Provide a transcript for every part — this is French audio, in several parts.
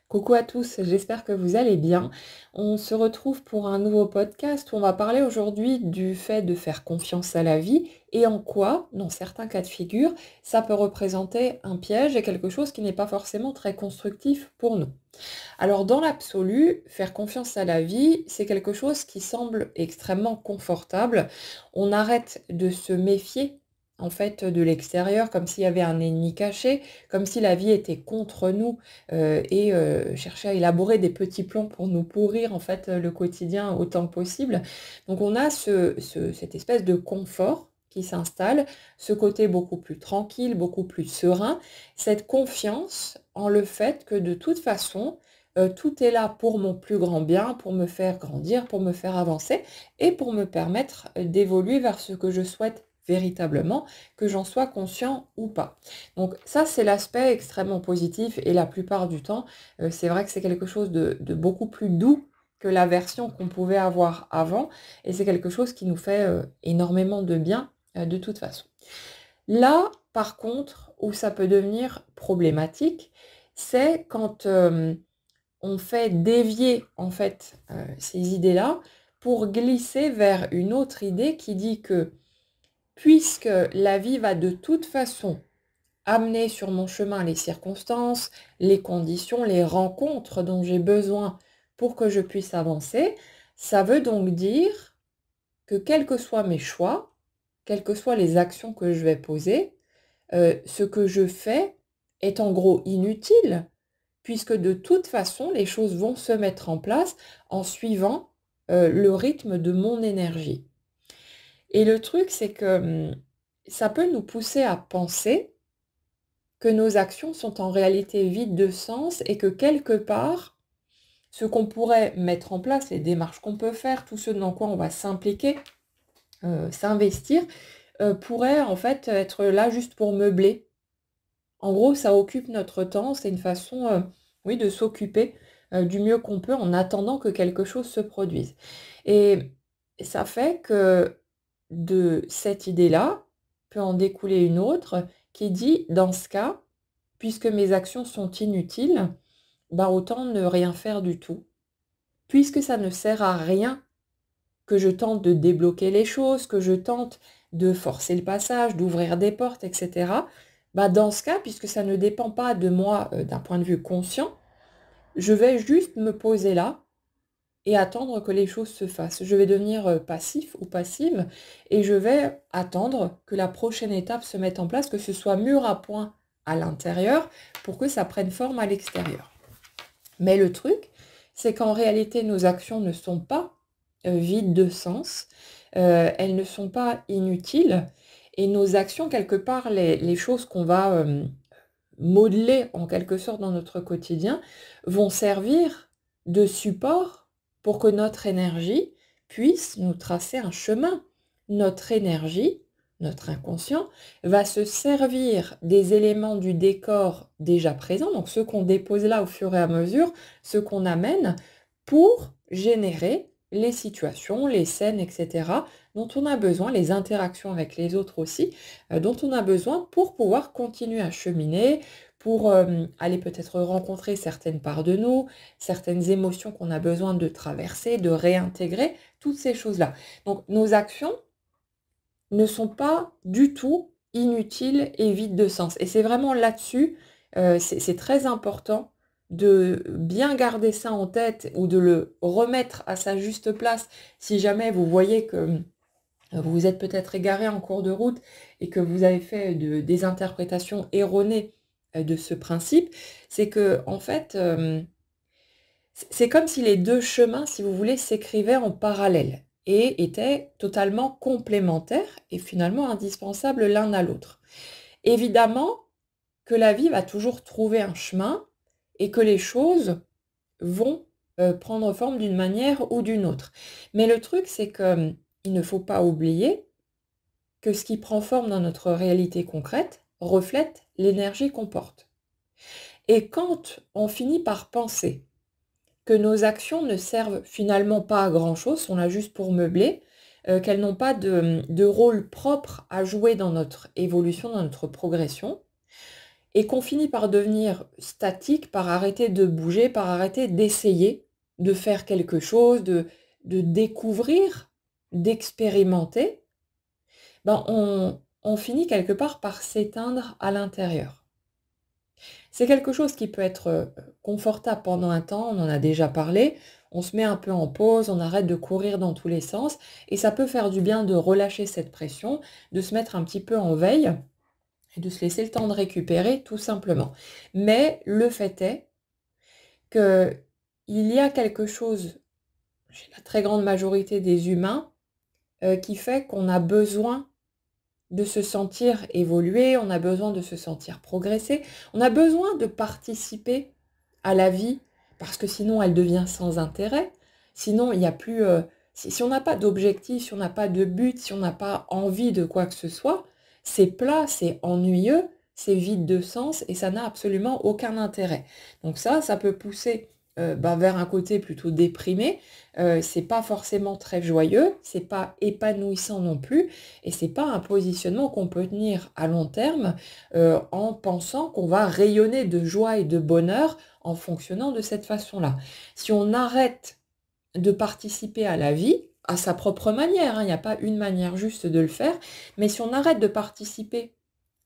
Coucou à tous, j'espère que vous allez bien. On se retrouve pour un nouveau podcast où on va parler aujourd'hui du fait de faire confiance à la vie et en quoi, dans certains cas de figure, ça peut représenter un piège et quelque chose qui n'est pas forcément très constructif pour nous. Alors dans l'absolu, faire confiance à la vie, c'est quelque chose qui semble extrêmement confortable. On arrête de se méfier en fait de l'extérieur, comme s'il y avait un ennemi caché, comme si la vie était contre nous et cherchait à élaborer des petits plans pour nous pourrir en fait le quotidien autant que possible. Donc on a cette espèce de confort qui s'installe, ce côté beaucoup plus tranquille, beaucoup plus serein, cette confiance en le fait que de toute façon, tout est là pour mon plus grand bien, pour me faire grandir, pour me faire avancer et pour me permettre d'évoluer vers ce que je souhaite véritablement, que j'en sois conscient ou pas. Donc ça, c'est l'aspect extrêmement positif et la plupart du temps, c'est vrai que c'est quelque chose de beaucoup plus doux que la version qu'on pouvait avoir avant et c'est quelque chose qui nous fait énormément de bien de toute façon. Là, par contre, où ça peut devenir problématique, c'est quand on fait dévier en fait ces idées-là pour glisser vers une autre idée qui dit que puisque la vie va de toute façon amener sur mon chemin les circonstances, les conditions, les rencontres dont j'ai besoin pour que je puisse avancer, ça veut donc dire que quels que soient mes choix, quelles que soient les actions que je vais poser, ce que je fais est en gros inutile puisque de toute façon, les choses vont se mettre en place en suivant le rythme de mon énergie. Et le truc, c'est que ça peut nous pousser à penser que nos actions sont en réalité vides de sens et que quelque part, ce qu'on pourrait mettre en place, les démarches qu'on peut faire, tout ce dans quoi on va s'impliquer, s'investir, pourrait en fait être là juste pour meubler. En gros, ça occupe notre temps, c'est une façon, oui, de s'occuper, du mieux qu'on peut en attendant que quelque chose se produise. Et ça fait que de cette idée-là, peut en découler une autre qui dit: «Dans ce cas, puisque mes actions sont inutiles, bah, autant ne rien faire du tout. Puisque ça ne sert à rien que je tente de débloquer les choses, que je tente de forcer le passage, d'ouvrir des portes, et cetera. Bah, dans ce cas, puisque ça ne dépend pas de moi, d'un point de vue conscient, je vais juste me poser là et attendre que les choses se fassent. Je vais devenir, passif ou passive et je vais attendre que la prochaine étape se mette en place, que ce soit mûr à point à l'intérieur pour que ça prenne forme à l'extérieur. Mais le truc, c'est qu'en réalité, nos actions ne sont pas vides de sens, elles ne sont pas inutiles et nos actions, quelque part, les choses qu'on va modeler en quelque sorte dans notre quotidien, vont servir de support pour que notre énergie puisse nous tracer un chemin. Notre énergie, notre inconscient, va se servir des éléments du décor déjà présents, donc ceux qu'on dépose là au fur et à mesure, ceux qu'on amène, pour générer les situations, les scènes, etc., dont on a besoin, les interactions avec les autres aussi, dont on a besoin pour pouvoir continuer à cheminer, pour aller peut-être rencontrer certaines parts de nous, certaines émotions qu'on a besoin de traverser, de réintégrer, toutes ces choses-là. Donc nos actions ne sont pas du tout inutiles et vides de sens. Et c'est vraiment là-dessus, c'est très important de bien garder ça en tête ou de le remettre à sa juste place si jamais vous voyez que vous vous êtes peut-être égaré en cours de route et que vous avez fait des interprétations erronées de ce principe. C'est que en fait, c'est comme si les deux chemins, si vous voulez, s'écrivaient en parallèle et étaient totalement complémentaires et finalement indispensables l'un à l'autre. Évidemment que la vie va toujours trouver un chemin et que les choses vont prendre forme d'une manière ou d'une autre. Mais le truc, c'est que il ne faut pas oublier que ce qui prend forme dans notre réalité concrète reflète l'énergie qu'on porte. Et quand on finit par penser que nos actions ne servent finalement pas à grand-chose, sont là juste pour meubler, qu'elles n'ont pas de rôle propre à jouer dans notre évolution, dans notre progression, et qu'on finit par devenir statique, par arrêter de bouger, par arrêter d'essayer de faire quelque chose, de découvrir, d'expérimenter, ben on finit quelque part par s'éteindre à l'intérieur. C'est quelque chose qui peut être confortable pendant un temps, on en a déjà parlé, on se met un peu en pause, on arrête de courir dans tous les sens, et ça peut faire du bien de relâcher cette pression, de se mettre un petit peu en veille, et de se laisser le temps de récupérer tout simplement. Mais le fait est qu'il y a quelque chose, chez la très grande majorité des humains, qui fait qu'on a besoin de se sentir évoluer, on a besoin de se sentir progresser, on a besoin de participer à la vie, parce que sinon elle devient sans intérêt, sinon il n'y a plus... si on n'a pas d'objectif, si on n'a pas de but, si on n'a pas envie de quoi que ce soit, c'est plat, c'est ennuyeux, c'est vide de sens et ça n'a absolument aucun intérêt. Donc ça peut pousser vers un côté plutôt déprimé, c'est pas forcément très joyeux, c'est pas épanouissant non plus, et c'est pas un positionnement qu'on peut tenir à long terme en pensant qu'on va rayonner de joie et de bonheur en fonctionnant de cette façon-là. Si on arrête de participer à la vie, à sa propre manière, hein, il n'y a pas une manière juste de le faire, mais si on arrête de participer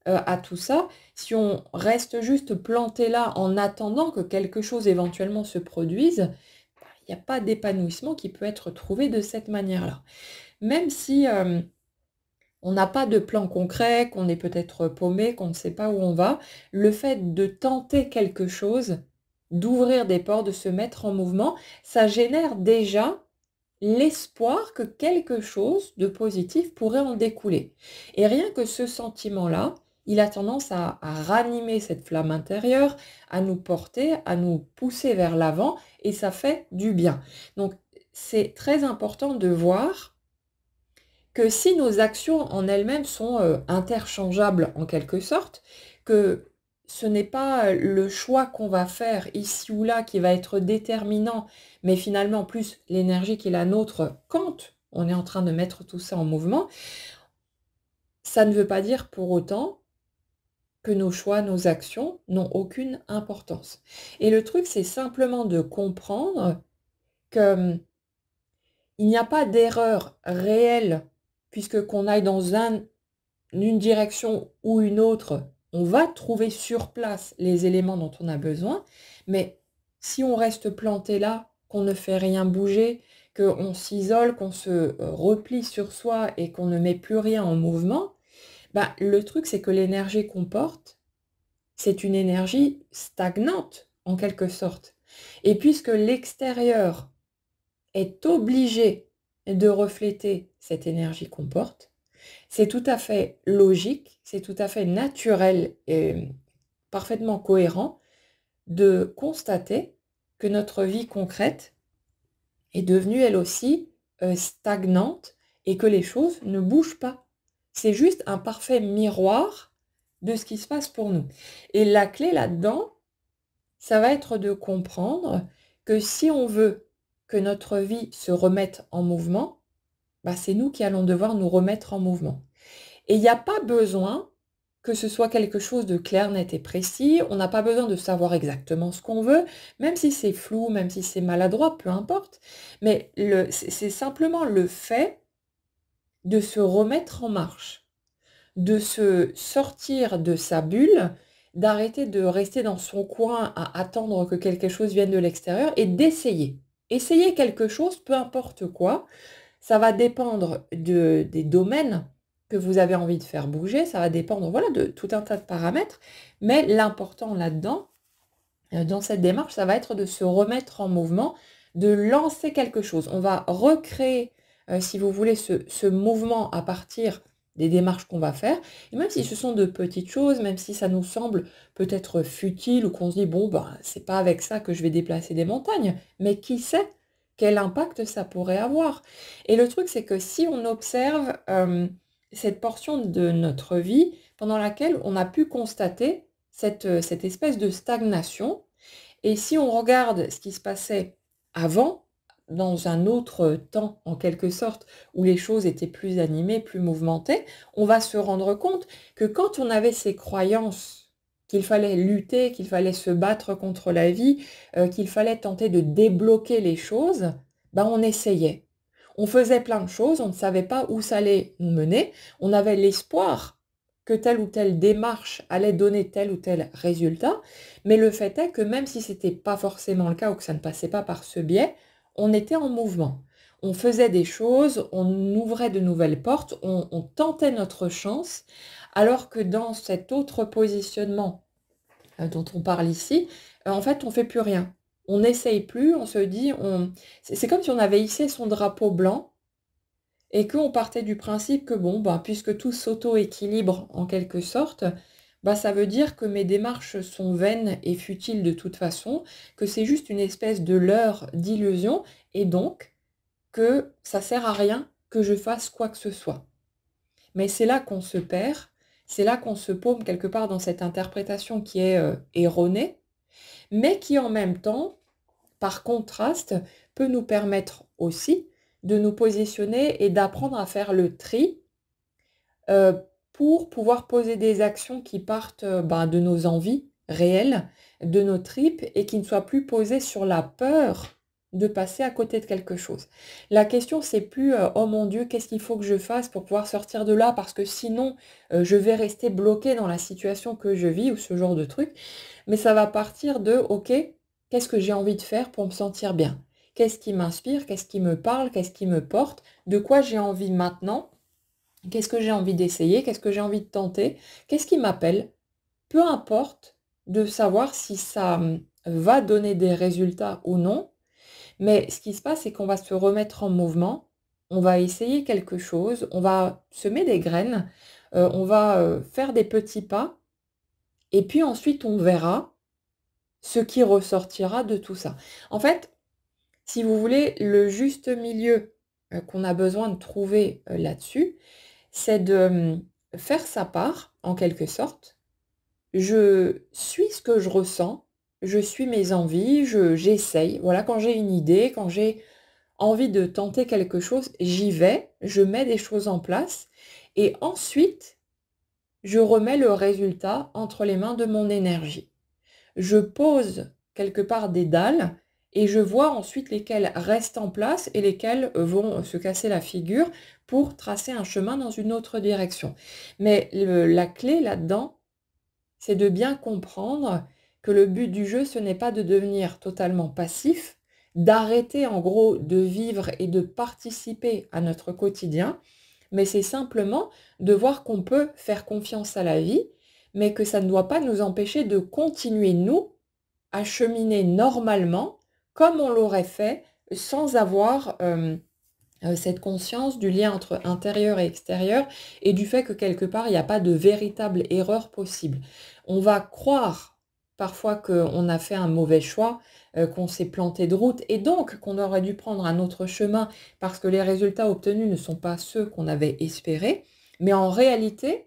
à tout ça, si on reste juste planté là en attendant que quelque chose éventuellement se produise, il n'y a pas d'épanouissement qui peut être trouvé de cette manière-là. Même si on n'a pas de plan concret, qu'on est peut-être paumé, qu'on ne sait pas où on va, le fait de tenter quelque chose, d'ouvrir des portes, de se mettre en mouvement, ça génère déjà l'espoir que quelque chose de positif pourrait en découler. Et rien que ce sentiment-là, il a tendance à ranimer cette flamme intérieure, à nous porter, à nous pousser vers l'avant, et ça fait du bien. Donc, c'est très important de voir que si nos actions en elles-mêmes sont interchangeables en quelque sorte, que ce n'est pas le choix qu'on va faire ici ou là qui va être déterminant, mais finalement plus l'énergie qui est la nôtre quand on est en train de mettre tout ça en mouvement, ça ne veut pas dire pour autant que nos choix, nos actions n'ont aucune importance. Et le truc, c'est simplement de comprendre que il n'y a pas d'erreur réelle, puisque qu'on aille dans une direction ou une autre, on va trouver sur place les éléments dont on a besoin, mais si on reste planté là, qu'on ne fait rien bouger, qu'on s'isole, qu'on se replie sur soi et qu'on ne met plus rien en mouvement, bah, le truc c'est que l'énergie qu'on porte, c'est une énergie stagnante en quelque sorte. Et puisque l'extérieur est obligé de refléter cette énergie qu'on porte, c'est tout à fait logique, c'est tout à fait naturel et parfaitement cohérent de constater que notre vie concrète est devenue elle aussi stagnante et que les choses ne bougent pas. C'est juste un parfait miroir de ce qui se passe pour nous. Et la clé là-dedans, ça va être de comprendre que si on veut que notre vie se remette en mouvement, bah, c'est nous qui allons devoir nous remettre en mouvement. Et il n'y a pas besoin que ce soit quelque chose de clair, net et précis. On n'a pas besoin de savoir exactement ce qu'on veut, même si c'est flou, même si c'est maladroit, peu importe. Mais c'est simplement le fait de se remettre en marche, de se sortir de sa bulle, d'arrêter de rester dans son coin à attendre que quelque chose vienne de l'extérieur et d'essayer. Essayer quelque chose, peu importe quoi, ça va dépendre des domaines que vous avez envie de faire bouger, ça va dépendre voilà, de tout un tas de paramètres, mais l'important là-dedans, dans cette démarche, ça va être de se remettre en mouvement, de lancer quelque chose. On va recréer, si vous voulez, ce mouvement à partir des démarches qu'on va faire, et même si ce sont de petites choses, même si ça nous semble peut-être futile ou qu'on se dit, bon, ben, c'est pas avec ça que je vais déplacer des montagnes, mais qui sait quel impact ça pourrait avoir. Et le truc, c'est que si on observe cette portion de notre vie pendant laquelle on a pu constater cette espèce de stagnation, et si on regarde ce qui se passait avant, dans un autre temps en quelque sorte, où les choses étaient plus animées, plus mouvementées, on va se rendre compte que quand on avait ces croyances qu'il fallait lutter, qu'il fallait se battre contre la vie, qu'il fallait tenter de débloquer les choses, ben on essayait. On faisait plein de choses, on ne savait pas où ça allait nous mener, on avait l'espoir que telle ou telle démarche allait donner tel ou tel résultat, mais le fait est que même si ce n'était pas forcément le cas ou que ça ne passait pas par ce biais, on était en mouvement. On faisait des choses, on ouvrait de nouvelles portes, on tentait notre chance, alors que dans cet autre positionnement dont on parle ici, en fait, on ne fait plus rien. On n'essaye plus, on se dit, c'est comme si on avait hissé son drapeau blanc et qu'on partait du principe que, bon, bah, puisque tout s'auto-équilibre en quelque sorte, bah, ça veut dire que mes démarches sont vaines et futiles de toute façon, que c'est juste une espèce de leurre, d'illusion, et donc que ça sert à rien que je fasse quoi que ce soit. Mais c'est là qu'on se perd, c'est là qu'on se paume quelque part dans cette interprétation qui est erronée, mais qui en même temps, par contraste, peut nous permettre aussi de nous positionner et d'apprendre à faire le tri euh, pour pouvoir poser des actions qui partent ben, de nos envies réelles, de nos tripes, et qui ne soient plus posées sur la peur de passer à côté de quelque chose. La question, c'est plus oh mon Dieu, qu'est-ce qu'il faut que je fasse pour pouvoir sortir de là, parce que sinon, je vais rester bloqué dans la situation que je vis, ou ce genre de truc. Mais ça va partir de, ok, qu'est-ce que j'ai envie de faire pour me sentir bien? Qu'est-ce qui m'inspire? Qu'est-ce qui me parle? Qu'est-ce qui me porte? De quoi j'ai envie maintenant? Qu'est-ce que j'ai envie d'essayer? Qu'est-ce que j'ai envie de tenter? Qu'est-ce qui m'appelle? Peu importe de savoir si ça va donner des résultats ou non, mais ce qui se passe, c'est qu'on va se remettre en mouvement, on va essayer quelque chose, on va semer des graines, on va faire des petits pas, et puis ensuite on verra ce qui ressortira de tout ça. En fait, si vous voulez, le juste milieu qu'on a besoin de trouver là-dessus, c'est de faire sa part, en quelque sorte. Je suis ce que je ressens, je suis mes envies, j'essaye. Voilà, quand j'ai une idée, quand j'ai envie de tenter quelque chose, j'y vais, je mets des choses en place et ensuite, je remets le résultat entre les mains de mon énergie. Je pose quelque part des dalles et je vois ensuite lesquelles restent en place et lesquelles vont se casser la figure pour tracer un chemin dans une autre direction. Mais la clé là-dedans, c'est de bien comprendre que le but du jeu, ce n'est pas de devenir totalement passif, d'arrêter en gros de vivre et de participer à notre quotidien, mais c'est simplement de voir qu'on peut faire confiance à la vie, mais que ça ne doit pas nous empêcher de continuer, nous, à cheminer normalement, comme on l'aurait fait, sans avoir cette conscience du lien entre intérieur et extérieur et du fait que quelque part, il n'y a pas de véritable erreur possible. On va croire parfois qu'on a fait un mauvais choix, qu'on s'est planté de route et donc qu'on aurait dû prendre un autre chemin parce que les résultats obtenus ne sont pas ceux qu'on avait espérés. Mais en réalité,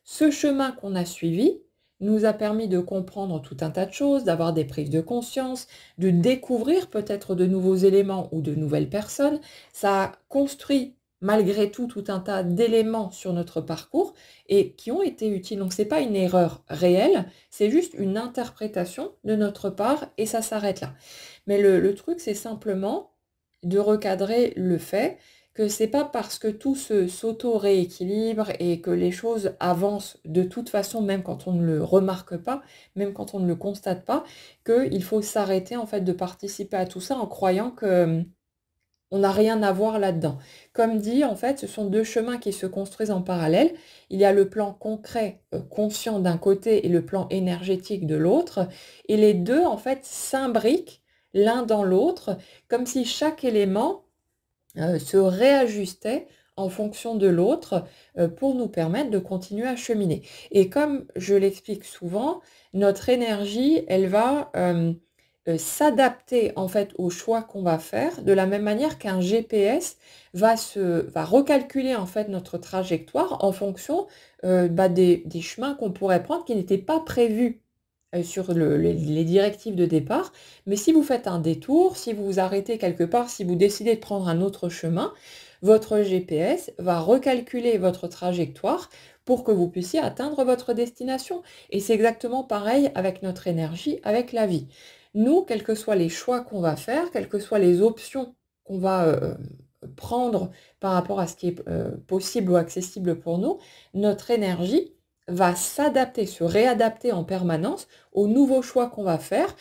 ce chemin qu'on a suivi nous a permis de comprendre tout un tas de choses, d'avoir des prises de conscience, de découvrir peut-être de nouveaux éléments ou de nouvelles personnes. Ça a construit malgré tout un tas d'éléments sur notre parcours et qui ont été utiles. Donc ce n'est pas une erreur réelle, c'est juste une interprétation de notre part et ça s'arrête là. Mais le truc, c'est simplement de recadrer le fait que c'est pas parce que tout s'auto-rééquilibre et que les choses avancent de toute façon, même quand on ne le remarque pas, même quand on ne le constate pas, qu'il faut s'arrêter en fait de participer à tout ça en croyant que on n'a rien à voir là-dedans. Comme dit, en fait, ce sont deux chemins qui se construisent en parallèle. Il y a le plan concret, conscient d'un côté et le plan énergétique de l'autre. Et les deux, en fait, s'imbriquent l'un dans l'autre, comme si chaque élément se réajustait en fonction de l'autre pour nous permettre de continuer à cheminer. Et comme je l'explique souvent, notre énergie, elle va s'adapter en fait au choix qu'on va faire, de la même manière qu'un GPS va recalculer en fait notre trajectoire en fonction des chemins qu'on pourrait prendre qui n'étaient pas prévus sur les directives de départ. Mais si vous faites un détour, si vous vous arrêtez quelque part, si vous décidez de prendre un autre chemin, votre GPS va recalculer votre trajectoire pour que vous puissiez atteindre votre destination. Et c'est exactement pareil avec notre énergie, avec la vie. Nous, quels que soient les choix qu'on va faire, quelles que soient les options qu'on va prendre par rapport à ce qui est possible ou accessible pour nous, notre énergie va s'adapter, se réadapter en permanence aux nouveaux choix qu'on va faire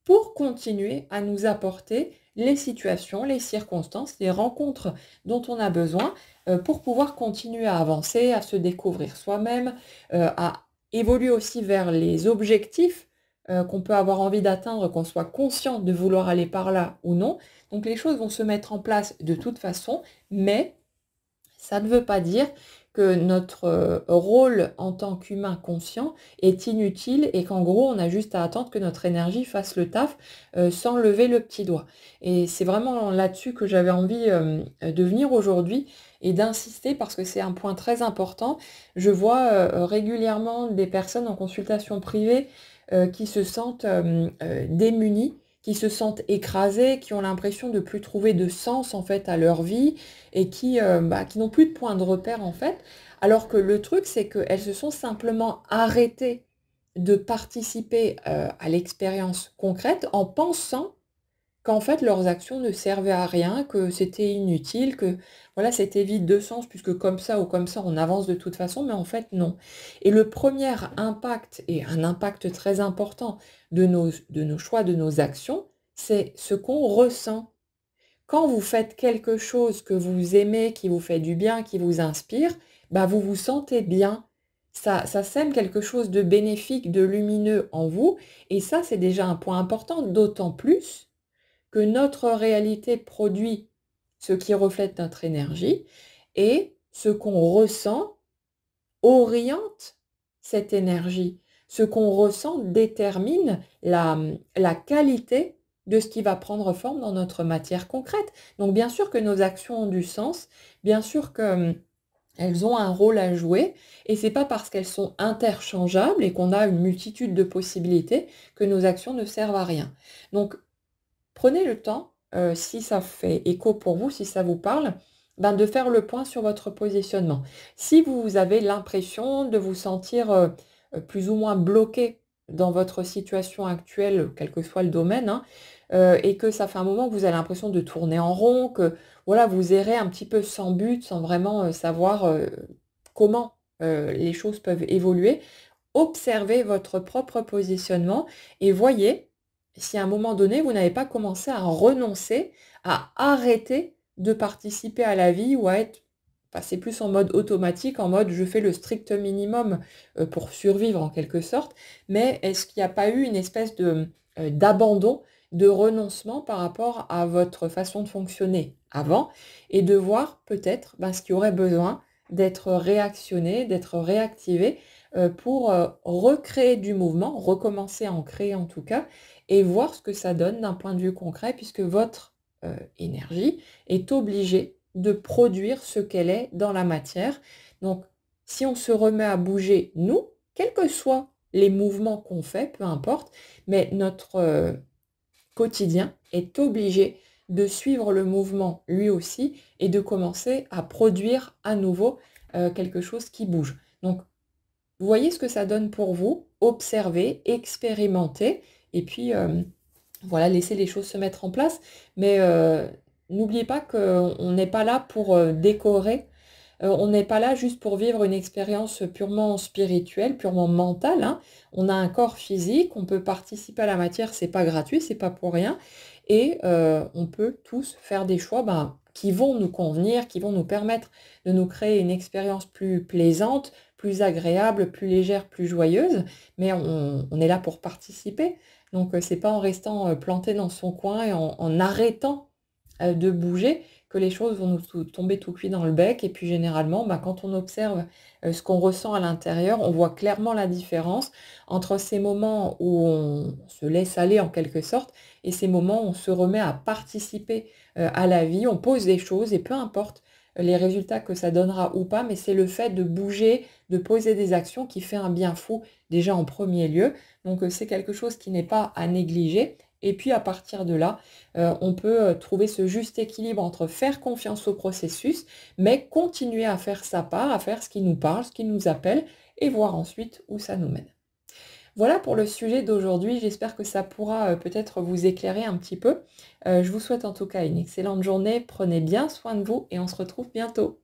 pour continuer à nous apporter les situations, les circonstances, les rencontres dont on a besoin pour pouvoir continuer à avancer, à se découvrir soi-même, à évoluer aussi vers les objectifs qu'on peut avoir envie d'atteindre, qu'on soit conscient de vouloir aller par là ou non. Donc les choses vont se mettre en place de toute façon, mais ça ne veut pas dire que notre rôle en tant qu'humain conscient est inutile et qu'en gros, on a juste à attendre que notre énergie fasse le taf sans lever le petit doigt. Et c'est vraiment là-dessus que j'avais envie de venir aujourd'hui et d'insister parce que c'est un point très important. Je vois régulièrement des personnes en consultation privée qui se sentent démunies, qui se sentent écrasées, qui ont l'impression de ne plus trouver de sens en fait à leur vie et qui n'ont plus de point de repère en fait, alors que le truc c'est qu'elles se sont simplement arrêtées de participer à l'expérience concrète en pensant qu'en fait leurs actions ne servaient à rien, que c'était inutile, que voilà, c'était vide de sens puisque comme ça ou comme ça on avance de toute façon, mais en fait non. Et le premier impact, et un impact très important de nos choix, de nos actions, c'est ce qu'on ressent. Quand vous faites quelque chose que vous aimez, qui vous fait du bien, qui vous inspire, bah vous vous sentez bien. Ça sème quelque chose de bénéfique, de lumineux en vous. Et ça, c'est déjà un point important, d'autant plus que notre réalité produit ce qui reflète notre énergie et ce qu'on ressent oriente cette énergie. Ce qu'on ressent détermine la qualité de ce qui va prendre forme dans notre matière concrète. Donc bien sûr que nos actions ont du sens, bien sûr que elles ont un rôle à jouer, et c'est pas parce qu'elles sont interchangeables et qu'on a une multitude de possibilités que nos actions ne servent à rien. Donc prenez le temps, si ça fait écho pour vous, si ça vous parle, ben, de faire le point sur votre positionnement. Si vous avez l'impression de vous sentir plus ou moins bloqué dans votre situation actuelle, quel que soit le domaine, hein, et que ça fait un moment que vous avez l'impression de tourner en rond, que voilà, vous errez un petit peu sans but, sans vraiment savoir comment les choses peuvent évoluer, observez votre propre positionnement et voyez si à un moment donné, vous n'avez pas commencé à renoncer, à arrêter de participer à la vie ou à être passé plus en mode automatique, en mode je fais le strict minimum pour survivre en quelque sorte, mais est-ce qu'il n'y a pas eu une espèce d'abandon, de renoncement par rapport à votre façon de fonctionner avant et de voir peut-être ce qui aurait besoin d'être réactionné, d'être réactivé pour recréer du mouvement, recommencer à en créer en tout cas, et voir ce que ça donne d'un point de vue concret, puisque votre énergie est obligée de produire ce qu'elle est dans la matière. Donc, si on se remet à bouger, nous, quels que soient les mouvements qu'on fait, peu importe, mais notre quotidien est obligé de suivre le mouvement lui aussi et de commencer à produire à nouveau quelque chose qui bouge. Donc, vous voyez ce que ça donne pour vous, observez, expérimentez, et puis voilà, laissez les choses se mettre en place. Mais n'oubliez pas qu'on n'est pas là pour décorer, on n'est pas là juste pour vivre une expérience purement spirituelle, purement mentale, hein. On a un corps physique, on peut participer à la matière, c'est pas gratuit, c'est pas pour rien. Et on peut tous faire des choix qui vont nous convenir, qui vont nous permettre de nous créer une expérience plus plaisante, plus agréable, plus légère, plus joyeuse. Mais on est là pour participer. Donc c'est pas en restant planté dans son coin et en arrêtant de bouger que les choses vont nous tomber tout cuit dans le bec. Et puis généralement, quand on observe ce qu'on ressent à l'intérieur, on voit clairement la différence entre ces moments où on se laisse aller en quelque sorte et ces moments où on se remet à participer à la vie, on pose des choses et peu importe les résultats que ça donnera ou pas, mais c'est le fait de bouger, de poser des actions qui fait un bien fou déjà en premier lieu. Donc c'est quelque chose qui n'est pas à négliger Et puis à partir de là, on peut trouver ce juste équilibre entre faire confiance au processus, mais continuer à faire sa part, à faire ce qui nous parle, ce qui nous appelle, et voir ensuite où ça nous mène. Voilà pour le sujet d'aujourd'hui, j'espère que ça pourra peut-être vous éclairer un petit peu. Je vous souhaite en tout cas une excellente journée, prenez bien soin de vous et on se retrouve bientôt.